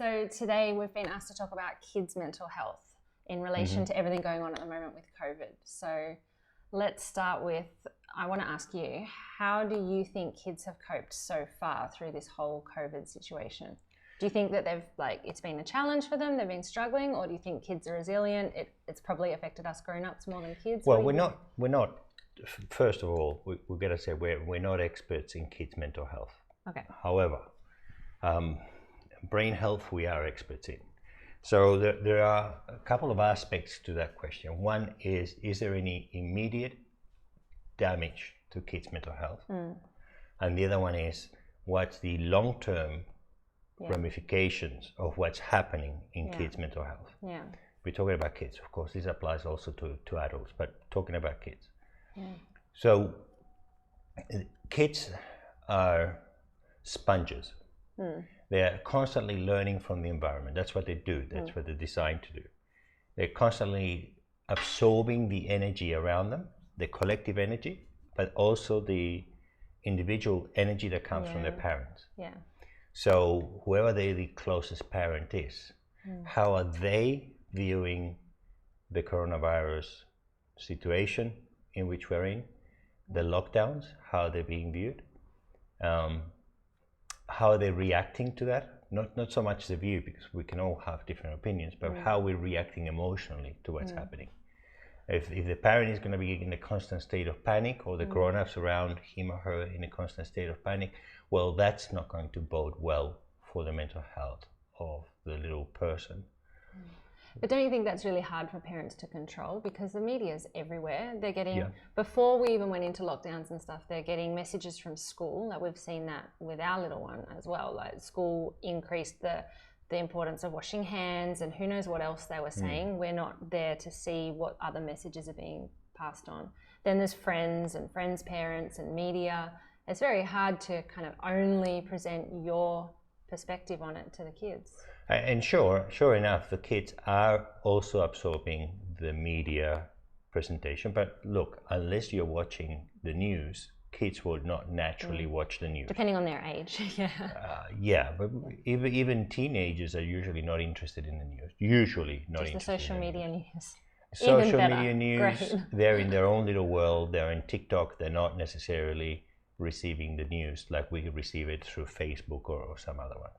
So today we've been asked to talk about kids' mental health in relation to everything going on at the moment with COVID. So let's start with, I want to ask you, how do you think kids have coped so far through this whole COVID situation? Do you think that it's been a challenge for them, they've been struggling, or do you think kids are resilient? It's probably affected us grown-ups more than kids? Well, we're not, first of all, we've got to say we're not experts in kids' mental health. Okay. However, brain health we are experts in. So there are a couple of aspects to that question. One is there any immediate damage to kids' mental health? And the other one is, what's the long-term ramifications of what's happening in kids' mental health? Yeah. We're talking about kids, of course. This applies also to adults, but talking about kids. So kids are sponges. They are constantly learning from the environment. That's what they do. That's what they're designed to do. They're constantly absorbing the energy around them, the collective energy, but also the individual energy that comes from their parents. Yeah. So whoever the closest parent is, how are they viewing the coronavirus situation in which we're in, the lockdowns, how they're being viewed, how are they reacting to that? Not so much the view, because we can all have different opinions, but how we're reacting emotionally to what's happening. If the parent is going to be in a constant state of panic, or the grown-ups around him or her in a constant state of panic, well, that's not going to bode well for the mental health of the little person. But don't you think that's really hard for parents to control? Because the media's everywhere. They're getting, before we even went into lockdowns and stuff, they're getting messages from school. Like we've seen that with our little one as well. Like school increased the importance of washing hands and who knows what else they were saying. We're not there to see what other messages are being passed on. Then there's friends and friends' parents and media. It's very hard to kind of only present your perspective on it to the kids. And sure enough, the kids are also absorbing the media presentation. But look, unless you're watching the news, kids will not naturally watch the news. Depending on their age, but even teenagers are usually not interested in the news. Usually not just interested. The social media news. Social media news. Great. They're in their own little world. They're in TikTok. They're not necessarily receiving the news like we receive it through Facebook or some other one.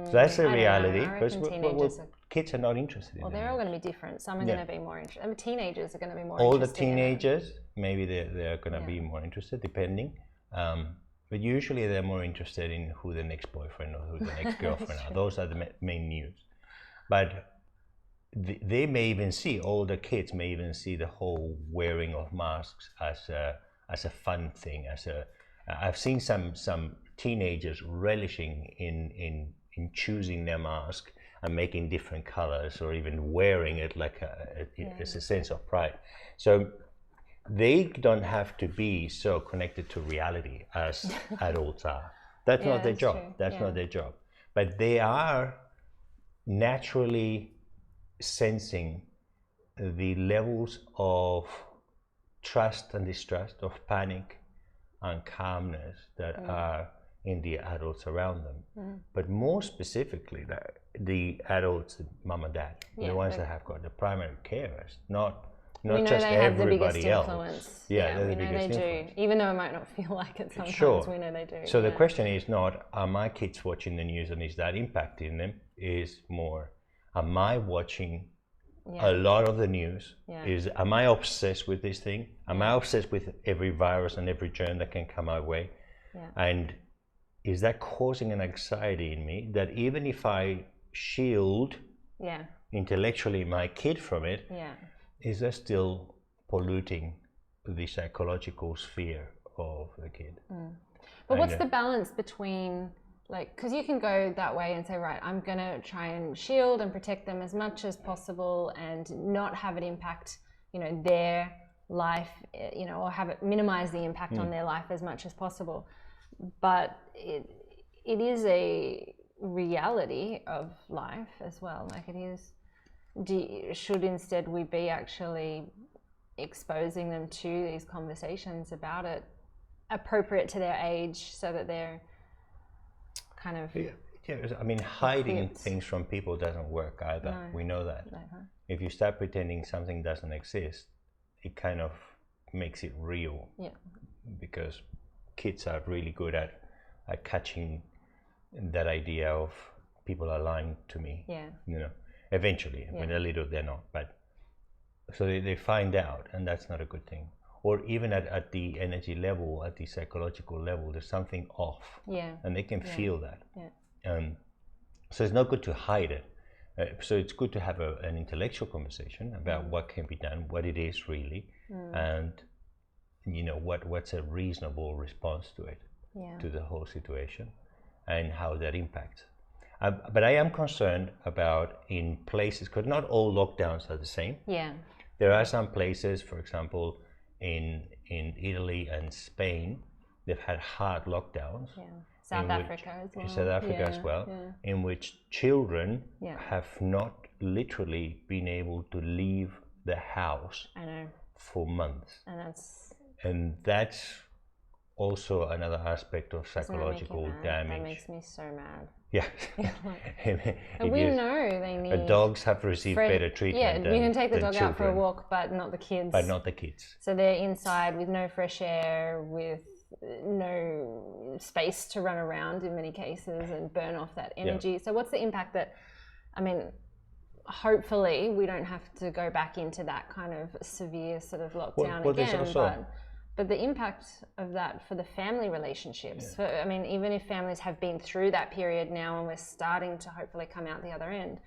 So that's the reality, because kids are not interested in it. Well, they're all going to be different. Some are going to be more interested. I mean, teenagers are going to be more all interested. All the teenagers, maybe they're going to be more interested, depending. But usually they're more interested in who the next boyfriend or who the next girlfriend are. Those are the main news. But they may even see, older kids may even see the whole wearing of masks as a fun thing. I've seen some teenagers relishing in choosing their mask and making different colors, or even wearing it like as a sense of pride. So they don't have to be so connected to reality as adults are. That's not their job. That's not their job. But they are naturally sensing the levels of trust and distrust, of panic and calmness that are in the adults around them. But more specifically, the adults, mum and dad, the ones that have got the primary carers, not just everybody else. Yeah, we know they do. Even though it might not feel like it sometimes, we know they do. So the question is not, are my kids watching the news and is that impacting them? Is more, am I watching a lot of the news? Am I obsessed with this thing? Am I obsessed with every virus and every germ that can come my way? And is that causing an anxiety in me that even if I shield intellectually my kid from it, is that still polluting the psychological sphere of the kid? But what's the balance between, like, because you can go that way and say, right, I'm going to try and shield and protect them as much as possible and not have it impact, their life, or have it minimize the impact on their life as much as possible. But it is a reality of life as well. Like it is, should instead we be actually exposing them to these conversations about it appropriate to their age so that they're kind of Yeah, I mean, hiding things from people doesn't work either. No. We know that. Uh-huh. If you start pretending something doesn't exist, it kind of makes it real. Yeah. Because kids are really good at catching that idea of people are lying to me. Yeah. You know, eventually, when they're little, they're not. But so they find out, and that's not a good thing. Or even at the energy level, at the psychological level, there's something off. Yeah. And they can feel that. Yeah. So it's not good to hide it. So it's good to have an intellectual conversation about what can be done, what it is really, and you know what's a reasonable response to it, to the whole situation, and how that impacts. But I am concerned about in places, because not all lockdowns are the same. Yeah. There are some places, for example, in Italy and Spain, they've had hard lockdowns. Yeah. South Africa as well. In South Africa as well, in which children have not literally been able to leave the house for months. And that's also another aspect of psychological damage. That makes me so mad. Yeah. And we know they need... dogs have received better treatment. Yeah, you can take the dog children, out for a walk, but not the kids. But not the kids. So they're inside with no fresh air, with no space to run around in many cases and burn off that energy. So what's the impact that, I mean, hopefully we don't have to go back into that kind of severe sort of lockdown again, but the impact of that for the family relationships, for, I mean, even if families have been through that period now and we're starting to hopefully come out the other end,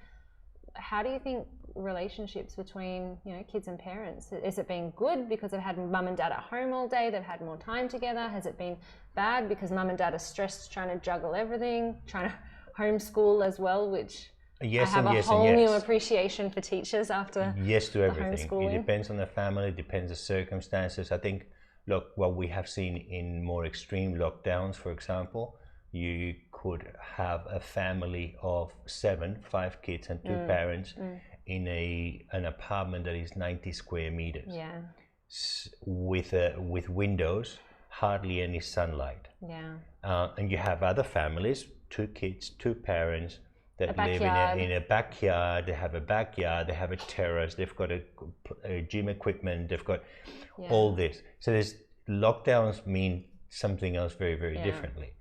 how do you think relationships between, you know, kids and parents, is it been good because they've had mum and dad at home all day, they've had more time together? Has it been bad because mum and dad are stressed trying to juggle everything, trying to homeschool as well, which I have a whole new appreciation for teachers after to everything. It depends on the family, depends on the circumstances. I think, look, what we have seen in more extreme lockdowns, for example, you could have a family of 7, 5 kids and 2 parents in an apartment that is 90 square meters. Yeah. With windows, hardly any sunlight. Yeah. And you have other families, 2 kids, 2 parents that live in a backyard. They have a backyard, they have a terrace, they've got a gym equipment, they've got all this. So there's lockdowns mean something else very, very differently.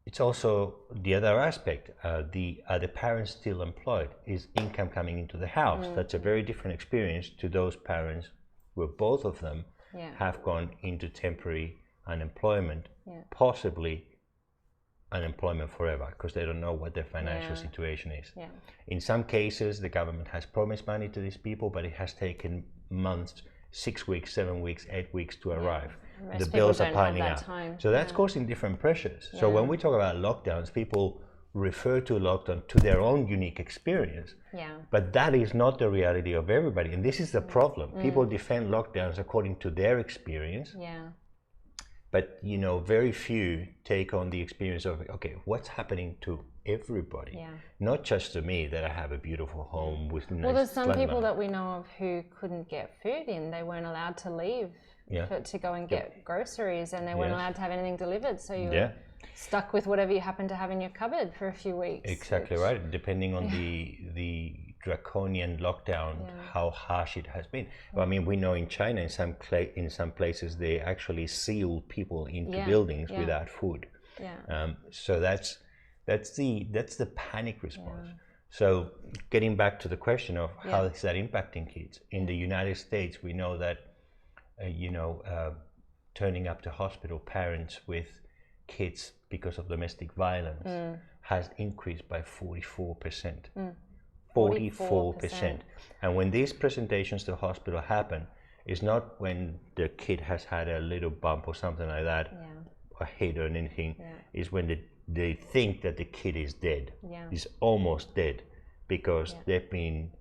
It's also the other aspect. Are the parents still employed? Is income coming into the house? That's a very different experience to those parents where both of them have gone into temporary unemployment, possibly unemployment forever, because they don't know what their financial situation is. In some cases, the government has promised money to these people, but it has taken months, 6 weeks, 7 weeks, 8 weeks to arrive. The bills are piling up. So that's causing different pressures. So when we talk about lockdowns, people refer to lockdown to their own unique experience. But that is not the reality of everybody. And this is the problem. People defend lockdowns according to their experience. But, you know, very few take on the experience of, okay, what's happening to everybody? Not just to me, that I have a beautiful home with nice... Well, there's some people that we know of who couldn't get food in. They weren't allowed to leave to go and get groceries, and they weren't allowed to have anything delivered. So you were stuck with whatever you happen to have in your cupboard for a few weeks. Exactly right. Depending on the draconian lockdown, how harsh it has been. I mean, we know in China, in some places, they actually seal people into buildings without food. So that's the panic response. So getting back to the question of how is that impacting kids in the United States, we know that turning up to hospital parents with kids because of domestic violence has increased by 44%. 44%. And when these presentations to hospital happen, it's not when the kid has had a little bump or something like that, a hit or anything. It's when they think that the kid is dead, is almost dead, because they've been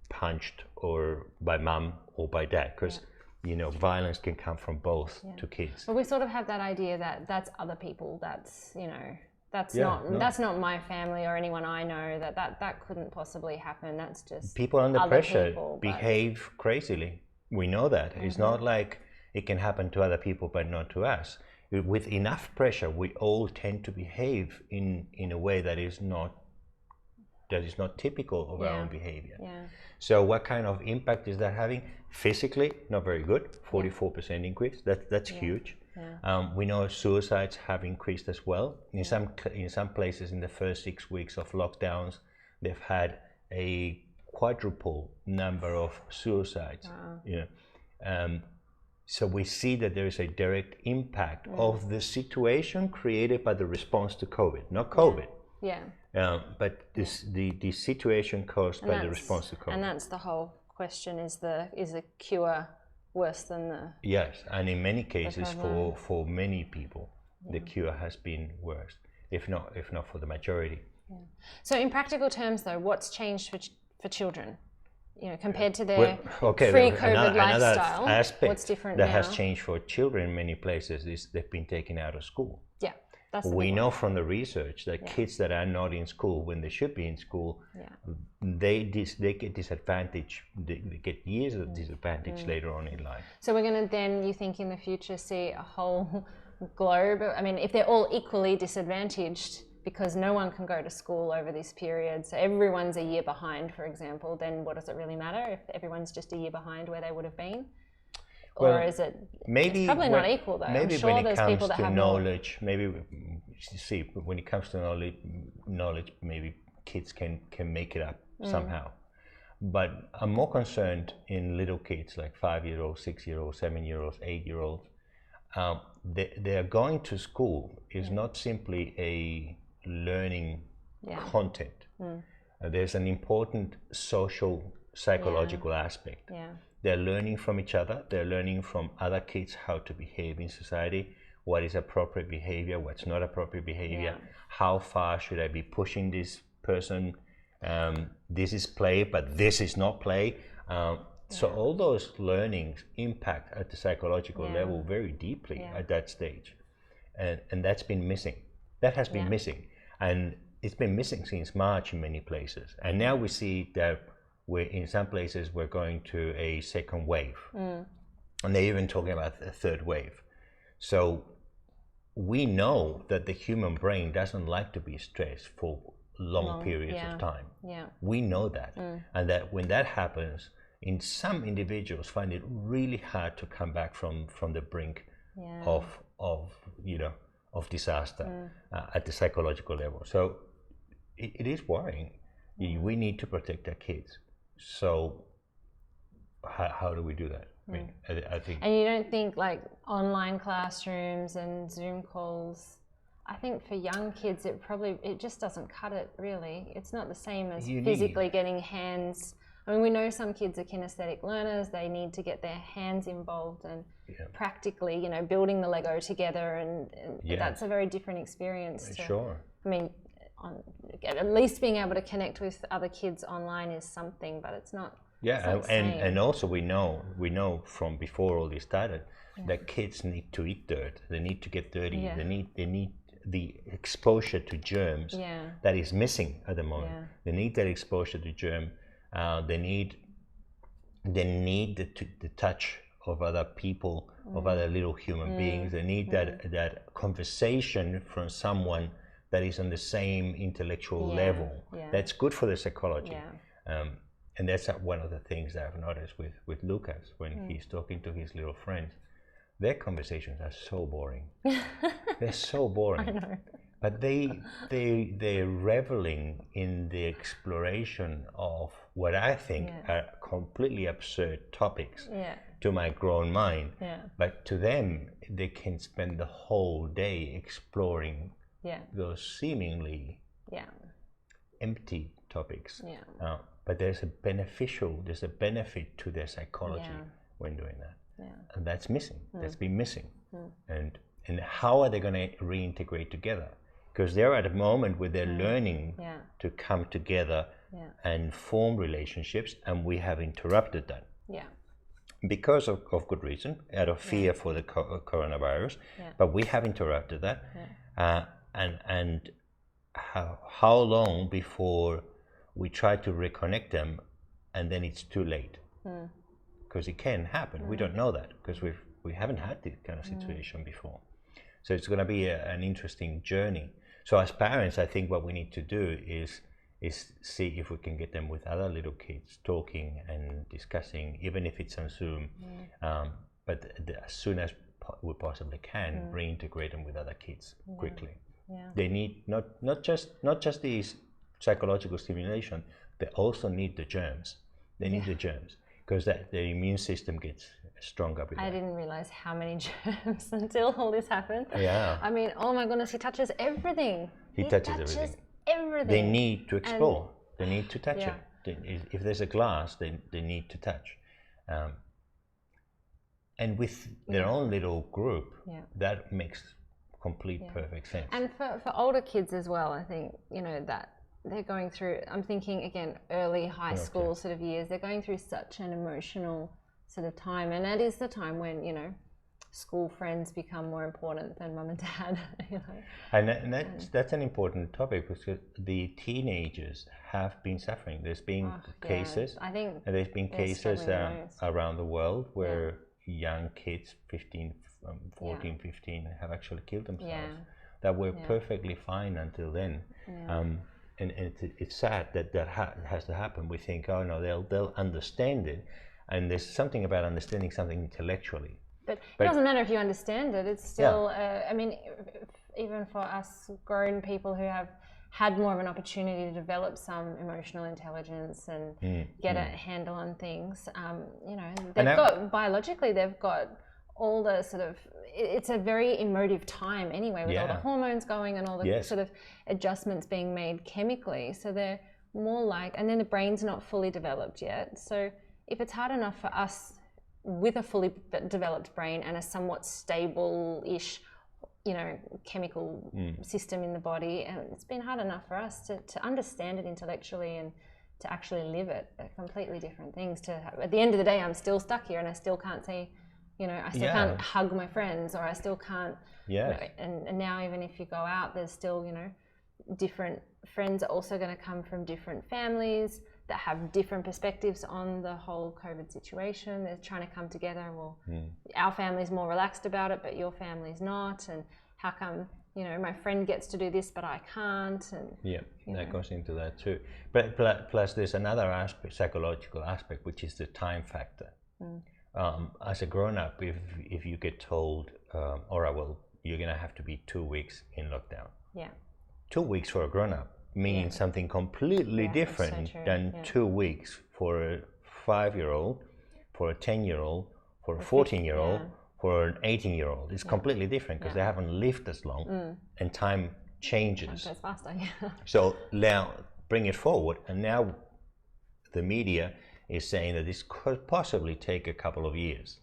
punched or by mum or by dad, because you know, violence can come from both to kids. But we sort of have that idea that that's other people, that's, you know, that's not my family or anyone I know, that couldn't possibly happen. That's just people under pressure people, behave crazily. We know that. It's not like it can happen to other people but not to us. with enough pressure, we all tend to behave in a way that is not typical of our own behavior. So what kind of impact is that having? Physically, not very good. 44% increase. That's huge. We know suicides have increased as well. In some places, in the first 6 weeks of lockdowns, they've had a quadruple number of suicides. So we see that there is a direct impact of the situation created by the response to COVID, not COVID. But the situation caused by the response to COVID. And that's the whole question: is the cure worse than the? Yes, and in many cases, for many people, the cure has been worse, if not for the majority. So, in practical terms, though, what's changed for children? Compared to their pre-COVID lifestyle, another aspect what's different that now? has changed for children in many places is they've been taken out of school. We know from the research that kids that are not in school when they should be in school, they get disadvantage. They get years of disadvantage later on in life. So we're going to then, you think, in the future see a whole globe? I mean, if they're all equally disadvantaged because no one can go to school over this period, so everyone's a year behind, for example, then what does it really matter if everyone's just a year behind where they would have been? Or is it maybe it's probably not equal, though? Maybe I'm sure when it there's comes people that to have knowledge, maybe you see when it comes to knowledge, maybe kids can make it up somehow. But I'm more concerned in little kids like 5-year-olds, 6-year-olds, 7-year-olds, 8-year-olds. They are going to school is not simply a learning content. There's an important social, psychological aspect. They're learning from each other. They're learning from other kids how to behave in society, what is appropriate behavior, what's not appropriate behavior, how far should I be pushing this person, this is play, but this is not play. So all those learnings impact at the psychological level very deeply at that stage. And that's been missing. That has been missing. And it's been missing since March in many places. And now we see that in some places we're going to a second wave. And they're even talking about a third wave. So we know that the human brain doesn't like to be stressed for long periods of time. We know that. And that when that happens, in some individuals find it really hard to come back from the brink of disaster at the psychological level. So it is worrying. We need to protect our kids. So how do we do that? I mean, I think. And you don't think like online classrooms and Zoom calls? I think for young kids, it just doesn't cut it really. It's not the same as physically getting hands. I mean, we know some kids are kinesthetic learners. They need to get their hands involved and practically, building the Lego together, and that's a very different experience. I mean, at least being able to connect with other kids online is something, but it's not. And also we know from before all this started that kids need to eat dirt. They need to get dirty. They need the exposure to germs that is missing at the moment. They need that exposure to germ. They need the touch of other people, of other little human beings. They need that conversation from someone that is on the same intellectual level. That's good for the psychology. And that's one of the things that I've noticed with Lucas when he's talking to his little friends. Their conversations are so boring. They're so boring. I know. But they're reveling in the exploration of what I think are completely absurd topics to my grown mind. But to them, they can spend the whole day exploring those seemingly empty topics. But there's a benefit to their psychology when doing that. And that's missing. That's been missing. And how are they going to reintegrate together? Because they're at a moment where they're learning to come together and form relationships, and we have interrupted that. Because of good reason, out of fear for the coronavirus, but we have interrupted that. And how long before we try to reconnect them, and then it's too late? Because it can happen. We don't know that because we haven't had this kind of situation before. So it's going to be an interesting journey. So as parents, I think what we need to do is see if we can get them with other little kids talking and discussing, even if it's on Zoom. But as soon as we possibly can, reintegrate them with other kids quickly. They need not just these psychological stimulation. They also need the germs. They need the germs because the immune system gets stronger. I didn't realize how many germs until all this happened. Yeah. I mean, oh my goodness, he touches everything. He touches everything. They need to explore. They need to touch it. If there's a glass, they need to touch. And with their own little group, that makes complete perfect sense. And for older kids as well, I think, you know, that they're going through, I'm thinking again, early high school sort of years, they're going through such an emotional sort of time. And that is the time when, you know, school friends become more important than mum and dad. You know? And that's an important topic because the teenagers have been suffering. There's been cases, I think there's been cases around the world where young kids, 15, 14, 15, have actually killed themselves. That were perfectly fine until then. And it's sad that has to happen. We think, oh no, they'll understand it. And there's something about understanding something intellectually. But it doesn't matter if you understand it. It's still, I mean, even for us grown people who have had more of an opportunity to develop some emotional intelligence and get a handle on things, you know, biologically, they've got all the sort of, it's a very emotive time anyway with all the hormones going and all the sort of adjustments being made chemically. So they're more like, and then the brain's not fully developed yet. So if it's hard enough for us with a fully developed brain and a somewhat stable-ish, you know, chemical system in the body, and it's been hard enough for us to understand it intellectually and to actually live it. They're completely different things. At the end of the day, I'm still stuck here and I still can't say, you know, I still can't hug my friends, or I still can't, you know, and now even if you go out, there's still, you know, different friends are also going to come from different families that have different perspectives on the whole COVID situation. They're trying to come together. Well, our family's more relaxed about it, but your family's not. And how come, you know, my friend gets to do this, but I can't? And that goes into that too. But plus there's another aspect, psychological aspect, which is the time factor. As a grown-up, if you get told, all right, well, you're going to have to be 2 weeks in lockdown. 2 weeks for a grown-up means something completely different than 2 weeks for a 5-year-old, for a 10-year-old, for a 14-year-old, for an 18-year-old. It's completely different because they haven't lived as long and time changes. Time goes faster, So now bring it forward, and now the media is saying that this could possibly take a couple of years.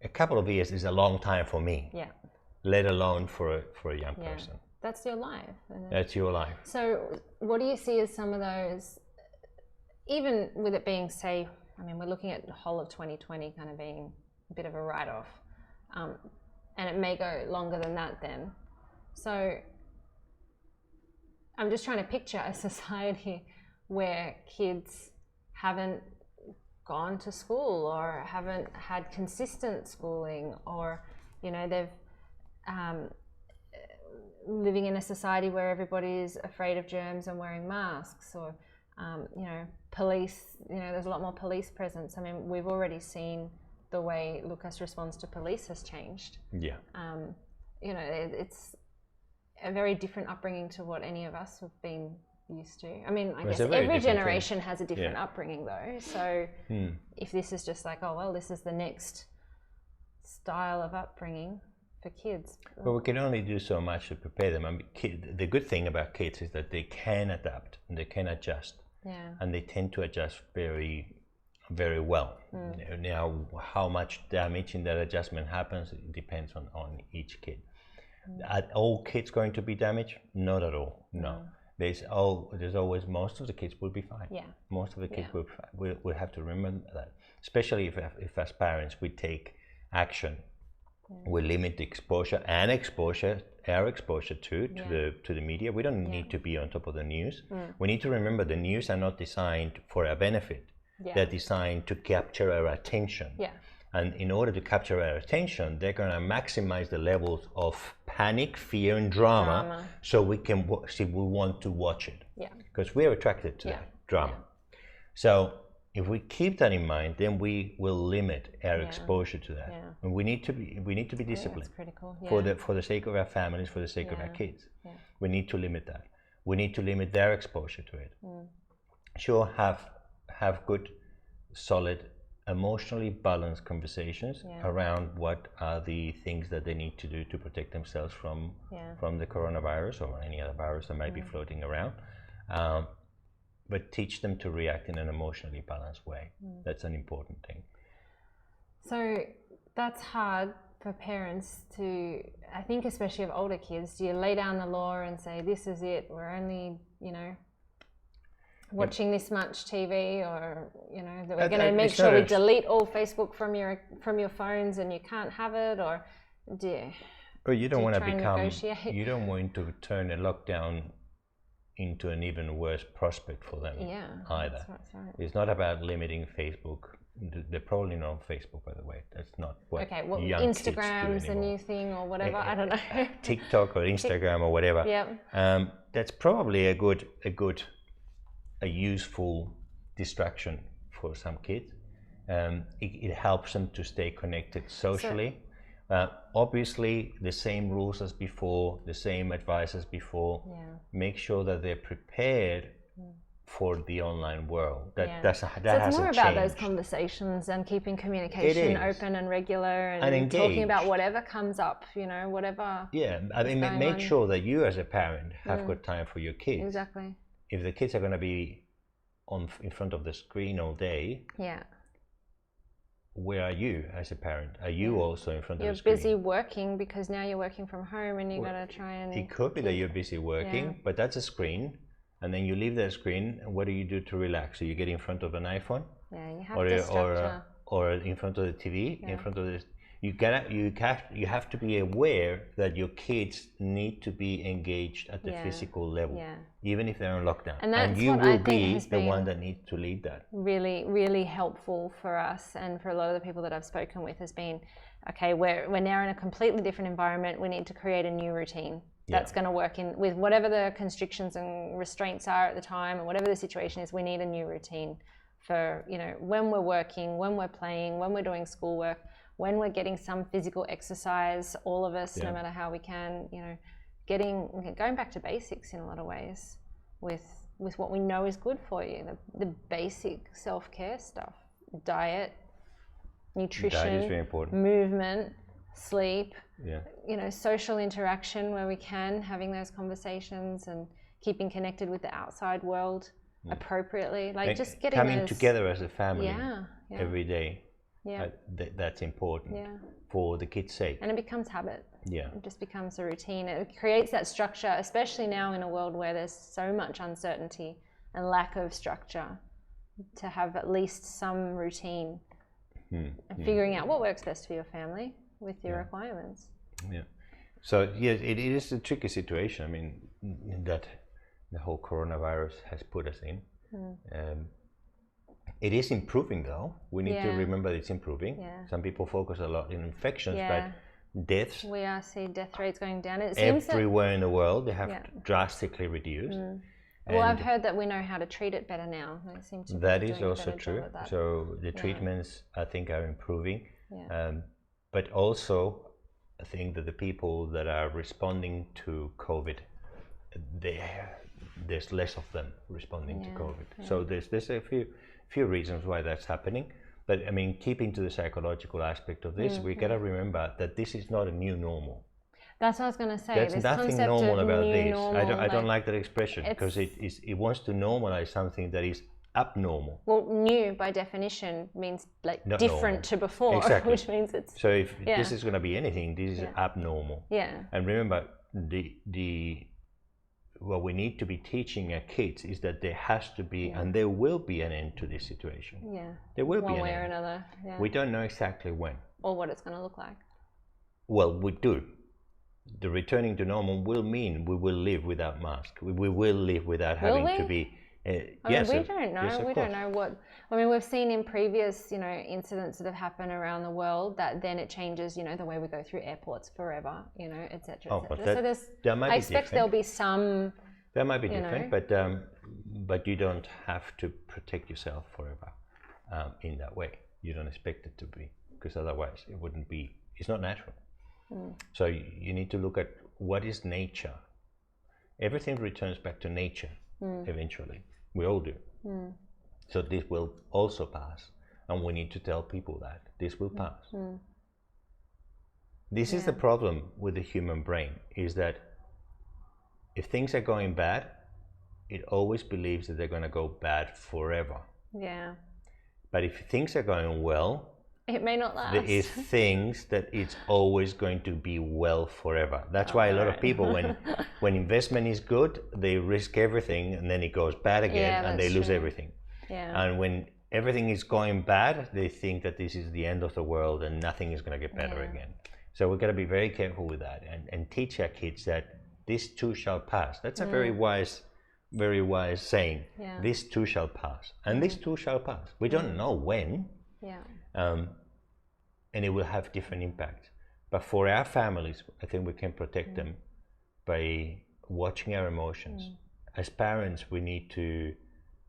A couple of years is a long time for me, let alone for a young person. That's your life. That's your life. So what do you see as some of those, even with it being, say, I mean, we're looking at the whole of 2020 kind of being a bit of a write-off, and it may go longer than that then. So I'm just trying to picture a society where kids haven't gone to school or haven't had consistent schooling, or, you know, they've living in a society where everybody is afraid of germs and wearing masks, or you know, police, you know, there's a lot more police presence. I mean, we've already seen the way Lucas responds to police has changed. You know, it's a very different upbringing to what any of us have been used to. I mean, I guess every generation has a different upbringing though. So if this is just like, oh well, this is the next style of upbringing for kids. But we can only do so much to prepare them. I mean, the good thing about kids is that they can adapt and they can adjust, and they tend to adjust very, very well. Now, how much damage in that adjustment happens, it depends on each kid. Are all kids going to be damaged? Not at all. No. There's always, most of the kids will be fine. Most of the kids will be fine. We'll have to remember that, especially if as parents we take action. We limit the exposure and our exposure to the media. We don't need to be on top of the news. We need to remember the news are not designed for our benefit. They're designed to capture our attention. And in order to capture our attention, they're going to maximize the levels of panic, fear, and drama. So we can see, we want to watch it. Yeah. Because we're attracted to that drama. Yeah. So if we keep that in mind, then we will limit our exposure to that. Yeah. And we need to be disciplined. That's critical. Yeah. For the sake of our families, for the sake of our kids. Yeah. We need to limit that. We need to limit their exposure to it. Sure, have good, solid, emotionally balanced conversations around what are the things that they need to do to protect themselves from the coronavirus or any other virus that might be floating around. But teach them to react in an emotionally balanced way. That's an important thing. So that's hard for parents to, I think, especially of older kids. Do you lay down the law and say, this is it, we're only, watching this much TV, or that we're going to make sure we delete all Facebook from your phones and you can't have it, or you don't want to turn a lockdown into an even worse prospect for them either. That's right. It's not about limiting Facebook. They're probably not on Facebook, by the way. That's not what young Instagram's the new thing or whatever. I don't know. TikTok or Instagram or whatever. Yeah. That's probably a useful distraction for some kids. It helps them to stay connected socially. Obviously, the same rules as before, the same advice as before. Make sure that they're prepared for the online world. That hasn't changed. So it's more about those conversations and keeping communication open and regular and talking about whatever comes up, whatever. Yeah, I mean, make sure that you as a parent have got time for your kids. Exactly. If the kids are going to be in front of the screen all day, where are you as a parent? Are you also in front of the screen? You're busy working because now you're working from home and you've got to try and... It could be that you're busy working, but that's a screen. And then you leave that screen, and what do you do to relax? So you get in front of an iPhone? Yeah, you have to structure. Or in front of the TV, in front of this... You have to be aware that your kids need to be engaged at the physical level, even if they're on lockdown. And you will be the one that needs to lead that. Really, really helpful for us and for a lot of the people that I've spoken with has been, okay, we're now in a completely different environment. We need to create a new routine that's going to work with whatever the constrictions and restraints are at the time, and whatever the situation is. We need a new routine for when we're working, when we're playing, when we're doing schoolwork, when we're getting some physical exercise, all of us, no matter how we can, going back to basics in a lot of ways with what we know is good for you, the basic self-care stuff, diet, nutrition, diet is very important. Movement, sleep, social interaction where we can, having those conversations and keeping connected with the outside world appropriately, just getting coming together as a family every day. That's important for the kids' sake. And it becomes habit. It just becomes a routine. It creates that structure, especially now in a world where there's so much uncertainty and lack of structure, to have at least some routine and figuring out what works best for your family with your requirements. So it is a tricky situation. I mean, that the whole coronavirus has put us in. It is improving, though. We need to remember it's improving. Some people focus a lot in infections, but deaths. We are seeing death rates going down. It seems everywhere in the world, they have drastically reduced. Well, I've heard that we know how to treat it better now. That is also true. So the treatments, I think, are improving. But also, I think that the people that are responding to COVID, there's less of them responding to COVID. So there's a few reasons why that's happening. But I mean, keeping to the psychological aspect of this, we got to remember that this is not a new normal. That's what I was going to say. There's nothing normal about this. I don't like that expression because it wants to normalize something that is abnormal. Well, new by definition means not different to before, which means it's... So if this is going to be anything, this is abnormal. And remember, what we need to be teaching our kids is that there has to be, and there will be an end to this situation. There will be an end. One way or another. We don't know exactly when. Or what it's going to look like. Well, we do. The returning to normal will mean we will live without masks. We will live without having to be Yes, we don't know. yes, We don't know what. I mean, we've seen in previous, incidents that have happened around the world that then it changes, the way we go through airports forever, et cetera, Oh, et but cetera. So might I be expect different. there'll be some. That might be different, but you don't have to protect yourself forever in that way. You don't expect it to be, because otherwise it wouldn't be. It's not natural. So you need to look at what is nature. Everything returns back to nature eventually. We all do. So this will also pass, and we need to tell people that this will pass. This is the problem with the human brain, is that if things are going bad, it always believes that they're going to go bad forever. Yeah. But if things are going well, it may not last. There is things that it's always going to be well forever. That's why a lot of people, when investment is good, they risk everything, and then it goes bad again, and they lose everything. Yeah. And when everything is going bad, they think that this is the end of the world and nothing is going to get better again. So we've got to be very careful with that, and teach our kids that this too shall pass. That's a very wise saying. Yeah. This too shall pass, and this too shall pass. We don't know when. Yeah. And it will have different impacts. But for our families, I think we can protect them by watching our emotions. As parents, we need to,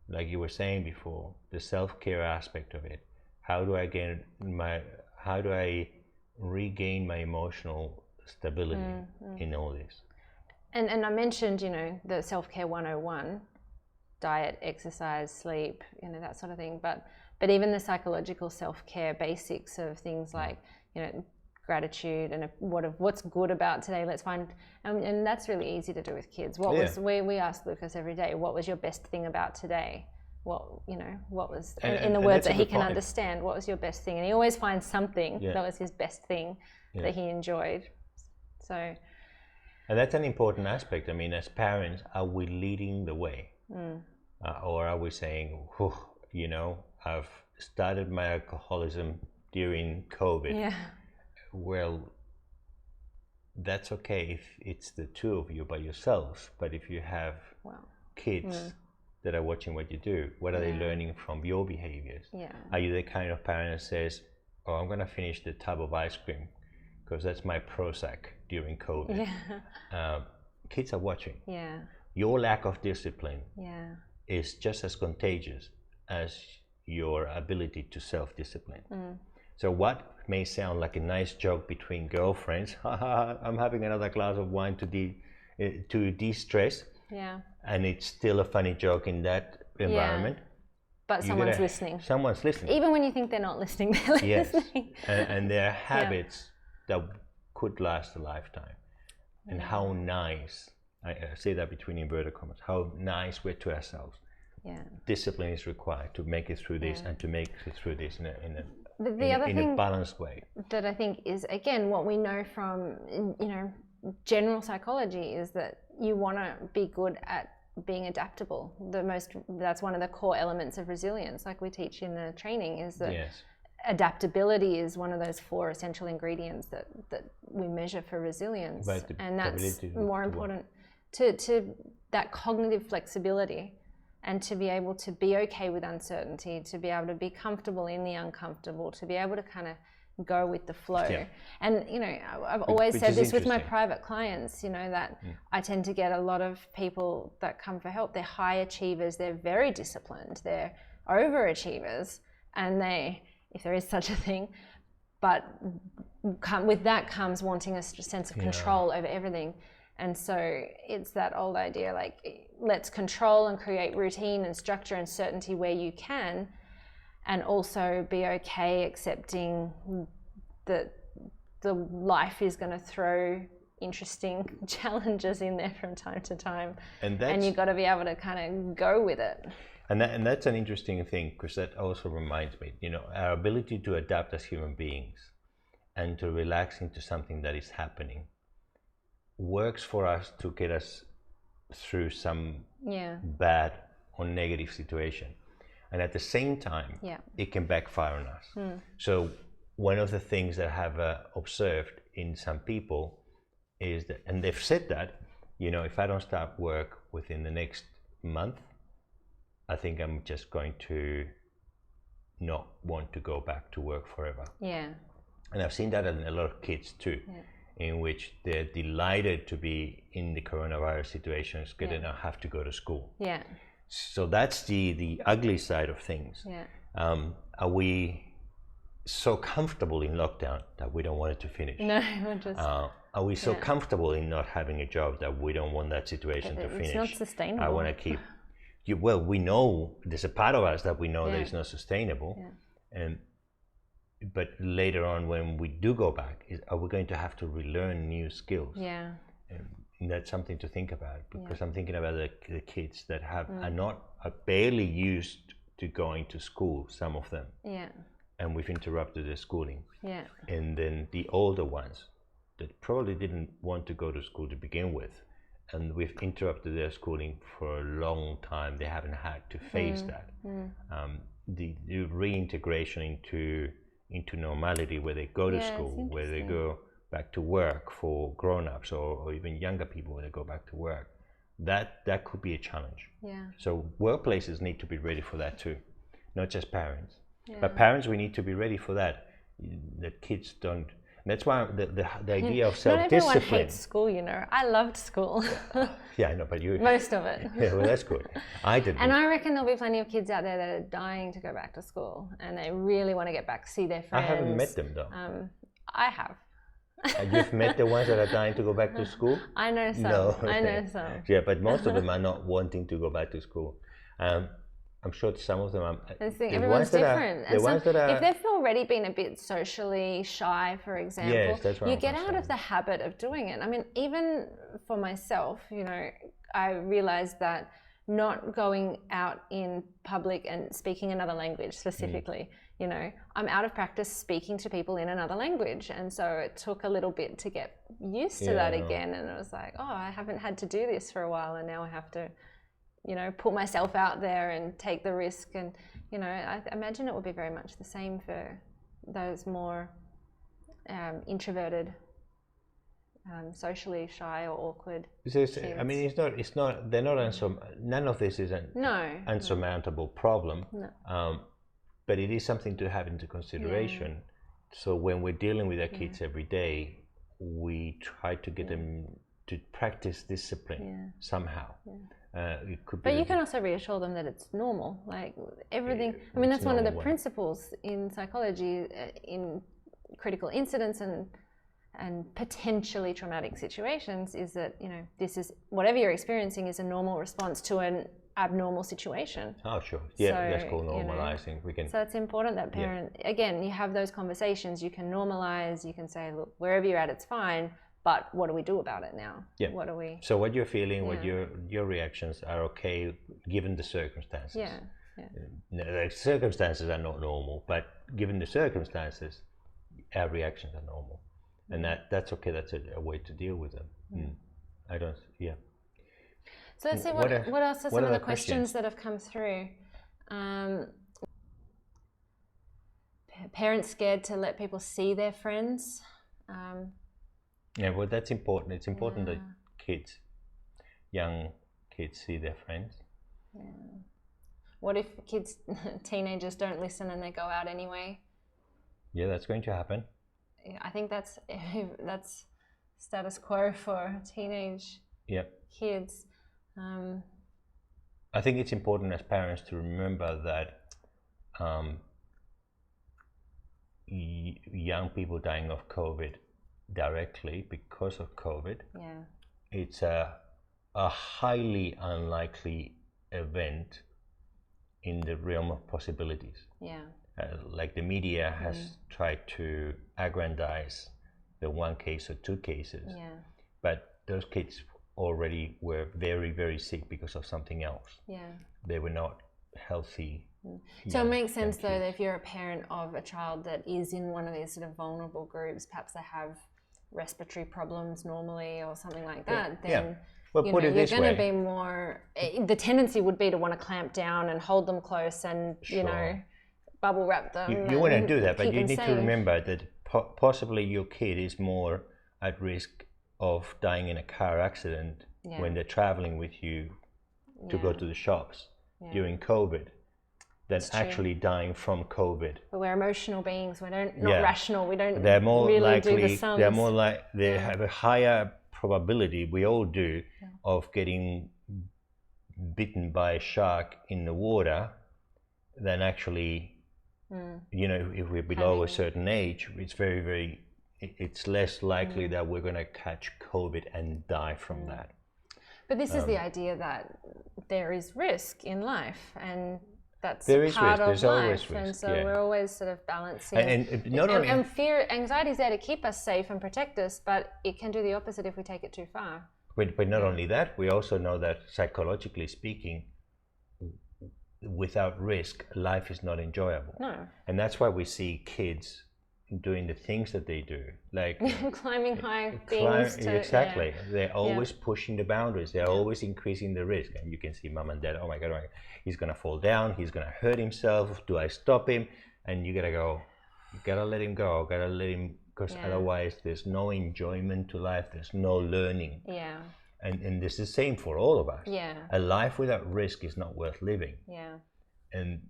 like you were saying before, the self-care aspect of it. How do I regain my emotional stability in all this? And I mentioned, the self-care 101, diet, exercise, sleep, that sort of thing. But even the psychological self-care basics of things like, gratitude and what's good about today. Let's find, and that's really easy to do with kids. We ask Lucas every day, what was your best thing about today? What was, in the words that he can understand, what was your best thing? And he always finds something that was his best thing that he enjoyed. So. And that's an important aspect. I mean, as parents, are we leading the way? Or are we saying, I've started my alcoholism during COVID. Yeah. Well, that's okay if it's the two of you by yourselves. But if you have kids that are watching what you do, what are they learning from your behaviors? Yeah. Are you the kind of parent that says, oh, I'm going to finish the tub of ice cream because that's my Prozac during COVID? Yeah. Kids are watching. Yeah. Your lack of discipline is just as contagious as your ability to self-discipline. So what may sound like a nice joke between girlfriends, I'm having another glass of wine to de-stress, and it's still a funny joke in that environment. But someone's listening. Someone's listening. Even when you think they're not listening, they're listening. And there are habits that could last a lifetime. And how nice, I say that between inverted commas, how nice we're to ourselves. Yeah. Discipline is required to make it through this and to make it through this in a balanced way. That I think is, again, what we know from general psychology is that you want to be good at being adaptable. That's one of the core elements of resilience, like we teach in the training, is that adaptability is one of those 4 essential ingredients that we measure for resilience. And that's more important to that cognitive flexibility. And to be able to be okay with uncertainty, to be able to be comfortable in the uncomfortable, to be able to kind of go with the flow. Yeah. And, I've always said this with my private clients, that I tend to get a lot of people that come for help. They're high achievers, they're very disciplined, they're overachievers, and if there is such a thing, but with that comes wanting a sense of control over everything. And so it's that old idea, like, let's control and create routine and structure and certainty where you can, and also be okay accepting that the life is going to throw interesting challenges in there from time to time. And you've got to be able to kind of go with it. And that's an interesting thing, because that also reminds me, our ability to adapt as human beings and to relax into something that is happening works for us to get us through some bad or negative situation, and at the same time it can backfire on us. So one of the things that I have observed in some people is that, and they've said that, if I don't start work within the next month, I think I'm just going to not want to go back to work forever. Yeah. And I've seen that in a lot of kids too, in which they're delighted to be in the coronavirus situations because they don't have to go to school. Yeah. So that's the ugly side of things. Yeah. Are we so comfortable in lockdown that we don't want it to finish? No, we're just... are we so comfortable in not having a job that we don't want that situation to finish? It's not sustainable. I want to keep... well, we know, there's a part of us that we know that it's not sustainable. But later on, when we do go back, are we going to have to relearn new skills? Yeah. And that's something to think about, because I'm thinking about the kids that are barely used to going to school, some of them. Yeah. And we've interrupted their schooling. Yeah. And then the older ones that probably didn't want to go to school to begin with, and we've interrupted their schooling for a long time. They haven't had to face that. The reintegration into normality, where they go to school, where they go back to work for grown-ups or even younger people when they go back to work, that could be a challenge. Yeah. So workplaces need to be ready for that too, not just parents. But parents, we need to be ready for that. That kids don't. That's why the idea of self-discipline. Not everyone hates school, you know. I loved school. Yeah, I know, but you. Most of it. Yeah, well, that's good. I didn't. And I reckon there'll be plenty of kids out there that are dying to go back to school, and they really want to get back, see their friends. I haven't met them though. I have. You've met the ones that are dying to go back to school? I know some. No, okay. I know some. Yeah, but most of them are not wanting to go back to school. I'm sure some of them are. Everyone's different. If they've already been a bit socially shy, for example, you get out of the habit of doing it. I mean, even for myself, you know, I realized that not going out in public and speaking another language specifically, you know, I'm out of practice speaking to people in another language. And so it took a little bit to get used to that again. And it was like, oh, I haven't had to do this for a while, and now I have to, you know, put myself out there and take the risk. And, you know, I imagine it would be very much the same for those more introverted, socially shy or awkward kids. I mean, it's not, they're not, none of this is an unsurmountable problem. No. But it is something to have into consideration. So when we're dealing with our kids every day, we try to get them to practice discipline somehow. It could be, but you can also reassure them that it's normal, like everything. I mean, that's one of the principles in psychology, in critical incidents and potentially traumatic situations, is that, you know, this is, whatever you're experiencing is a normal response to an abnormal situation. Oh, sure. Yeah, so, that's called normalizing. You know, so it's important that again, you have those conversations. You can normalize. You can say, look, wherever you're at, it's fine. But what do we do about it now? Yeah. What do we? So what you're feeling, what your reactions are okay given the circumstances. Yeah. The circumstances are not normal, but given the circumstances, our reactions are normal, and that's okay. That's a way to deal with them. I don't. Yeah. So let's see what else are some of the questions that have come through. Parents scared to let people see their friends. Yeah, well, that's important. It's important that young kids see their friends. Yeah. What if teenagers don't listen and they go out anyway? Yeah, that's going to happen. Yeah, I think that's status quo for teenage kids. I think it's important as parents to remember that young people dying of COVID directly because of COVID, it's a highly unlikely event in the realm of possibilities. Like the media has tried to aggrandize the one case or two cases, but those kids already were very, very sick because of something else. They were not healthy. So it makes sense though that if you're a parent of a child that is in one of these sort of vulnerable groups, perhaps they have respiratory problems normally or something like that, then well, you're going to be more, the tendency would be to want to clamp down and hold them close and, you know, bubble wrap them. You want to do that, but you need to remember that possibly your kid is more at risk of dying in a car accident when they're traveling with you to go to the shops during COVID than actually dying from COVID. But we're emotional beings. We don't not Yeah. rational. We don't. They're more really likely. do the sums. They're more like they have a higher probability. We all do of getting bitten by a shark in the water than actually. You know, if we're below a certain age, it's very. It's less likely that we're going to catch COVID and die from that. But this is the idea that there is risk in life, and that's there is part risk. of There's life. always risk. And so we're always sort of balancing. And not only and fear, anxiety is there to keep us safe and protect us, but it can do the opposite if we take it too far. But not only that, we also know that psychologically speaking, without risk, life is not enjoyable. No. And that's why we see kids doing the things that they do, like climbing high things. Exactly. They're always pushing the boundaries. They're always increasing the risk. And you can see mom and dad, oh my God, he's going to fall down. He's going to hurt himself. Do I stop him? And you got to go, you got to let him go. Got to let him, because otherwise there's no enjoyment to life. There's no learning. Yeah. And this is the same for all of us. Yeah. A life without risk is not worth living. Yeah. And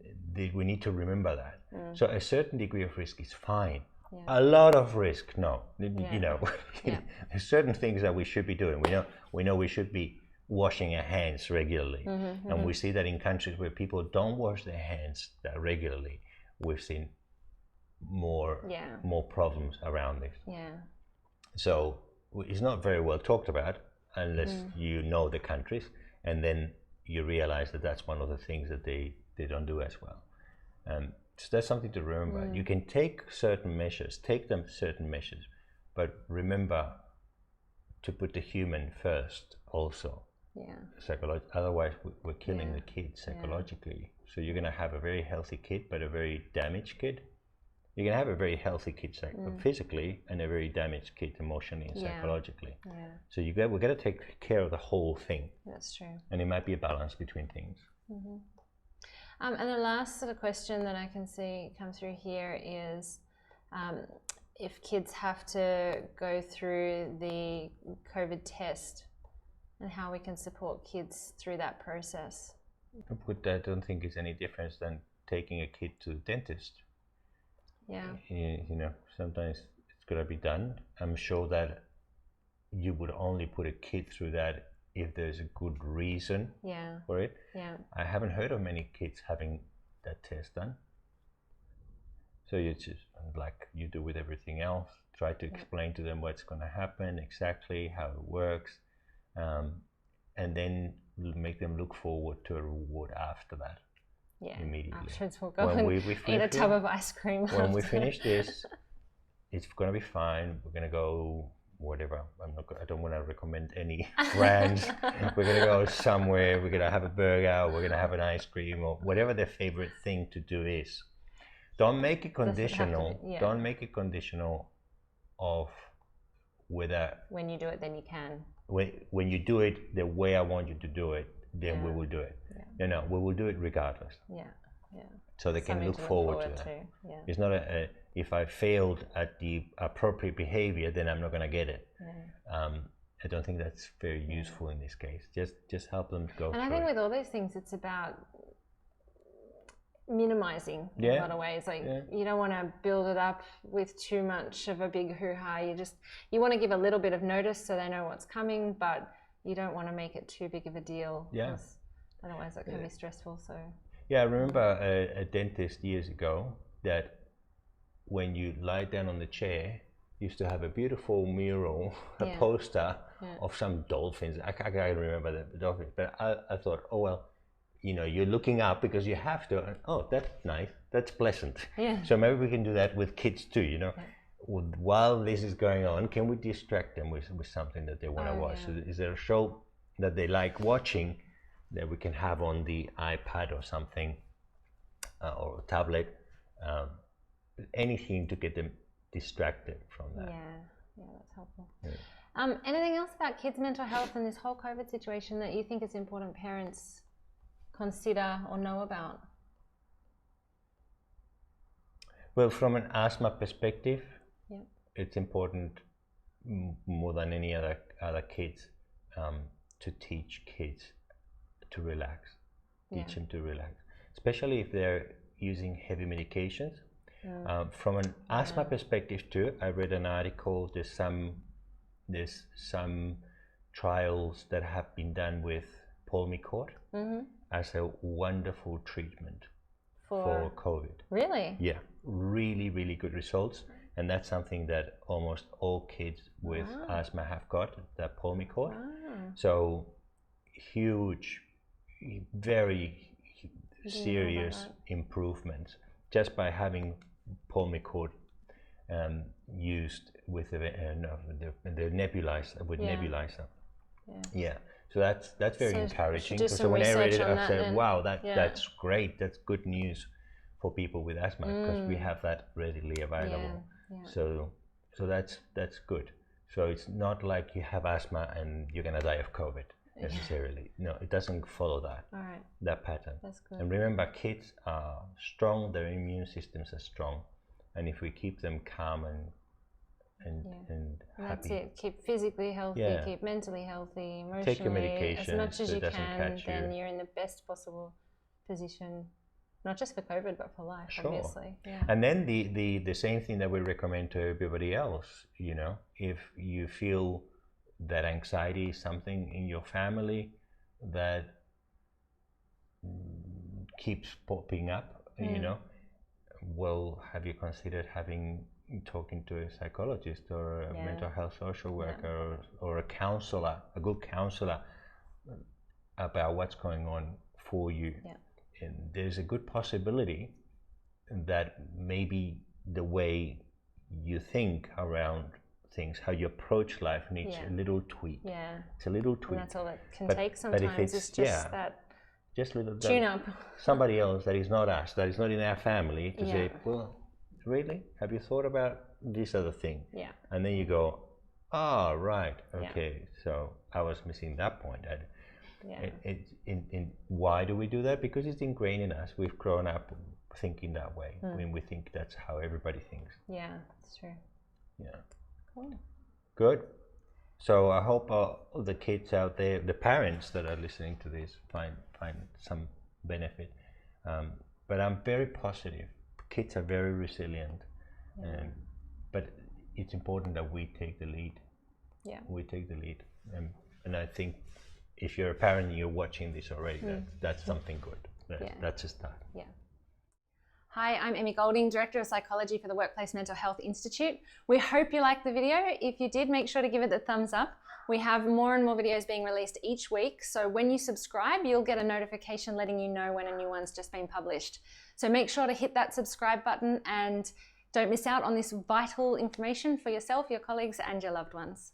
we need to remember that. So a certain degree of risk is fine. Yeah. A lot of risk, no. You know, there's certain things that we should be doing. We know we should be washing our hands regularly. And we see that in countries where people don't wash their hands that regularly, we've seen more problems around this. Yeah. So it's not very well talked about unless you know the countries, and then you realize that that's one of the things that they don't do as well. So that's something to remember. You can take certain measures, but remember to put the human first also. Yeah. Otherwise, we're killing the kid psychologically. So you're going to have a very healthy kid, but a very damaged kid. You can have a very healthy kid physically and a very damaged kid emotionally and psychologically. Yeah. So we've got to take care of the whole thing. That's true. And it might be a balance between things. And the last sort of question that I can see come through here is if kids have to go through the COVID test and how we can support kids through that process. I don't think it's any difference than taking a kid to the dentist. Yeah. You know, sometimes it's got to be done. I'm sure that you would only put a kid through that if there's a good reason for it. Yeah. I haven't heard of many kids having that test done. So you just, like you do with everything else, try to explain to them what's going to happen, exactly how it works, and then make them look forward to a reward after that. Yeah. Immediately. Afterwards we'll go and eat a tub of ice cream. When we finish this, it's going to be fine. We're going to go whatever. I don't want to recommend any brands. We're going to go somewhere. We're going to have a burger. We're going to have an ice cream, or whatever their favorite thing to do is. Don't make it conditional. Don't make it conditional of whether. When you do it, then you can. When you do it the way I want you to do it, then we will do it. No, we will do it regardless. Yeah. So they can look forward to that. It's not if I failed at the appropriate behavior, then I'm not going to get it. I don't think that's very useful in this case. Just help them go through. And I think with all these things, it's about minimizing in a lot of ways. Like you don't want to build it up with too much of a big hoo-ha. You want to give a little bit of notice so they know what's coming, but you don't want to make it too big of a deal. Because otherwise it can be stressful. So I remember a dentist years ago that when you lie down on the chair, used to have a beautiful mural, a poster of some dolphins. I can't remember the dolphins, but I thought, oh well, you know, you're looking up because you have to. And, oh, that's nice. That's pleasant. Yeah. So maybe we can do that with kids too. You know, while this is going on, can we distract them with something that they want to watch? So is there a show that they like watching that we can have on the iPad or something, or a tablet? Anything to get them distracted from that. Yeah, that's helpful. Anything else about kids' mental health in this whole COVID situation that you think is important parents consider or know about? Well, from an asthma perspective, it's important more than any other kids to teach kids to relax. teach them to relax, especially if they're using heavy medications. From an asthma perspective too, I read an article, there's some trials that have been done with Pulmicort as a wonderful treatment for COVID. Really? Yeah, really, really good results. And that's something that almost all kids with asthma have got, that Pulmicort. So huge, very serious improvements just by having Pulmicort used with the nebulizer, with nebulizer. So that's very encouraging. So when I read it, I said, "Wow, that's great. That's good news for people with asthma because we have that readily available." So that's good. So it's not like you have asthma and you're gonna die of COVID necessarily. No, it doesn't follow that pattern. That's good. And remember, kids are strong. Their immune systems are strong, and if we keep them calm and happy. That's it. Keep physically healthy, keep mentally healthy, emotionally. Take your medication as much as so you it doesn't can, catch then you. you're in the best possible position, not just for COVID, but for life, obviously. Yeah. And then the same thing that we recommend to everybody else, you know, if you feel that anxiety is something in your family that keeps popping up, you know, well, have you considered talking to a psychologist or a mental health social worker or a counselor, a good counselor, about what's going on for you? And there's a good possibility that maybe the way you think around things, how you approach life, needs a little tweak. It's a little tweak. And that's all it can take sometimes. But if it's just that just little tune up. Somebody else that is not us, that is not in our family, to say, well, really? Have you thought about this other thing? And then you go, right, okay, so I was missing that point. Why do we do that? Because it's ingrained in us. We've grown up thinking that way. I mean, we think that's how everybody thinks. Yeah, that's true. Yeah. Cool. Good. So I hope the kids out there, the parents that are listening to this, find some benefit. But I'm very positive. Kids are very resilient, but it's important that we take the lead. We take the lead, and I think if you're a parent and you're watching this already, that's something good. That's a start. Hi, I'm Emmy Golding, Director of Psychology for the Workplace Mental Health Institute. We hope you liked the video. If you did, make sure to give it the thumbs up. We have more and more videos being released each week, so when you subscribe, you'll get a notification letting you know when a new one's just been published. So make sure to hit that subscribe button and don't miss out on this vital information for yourself, your colleagues, and your loved ones.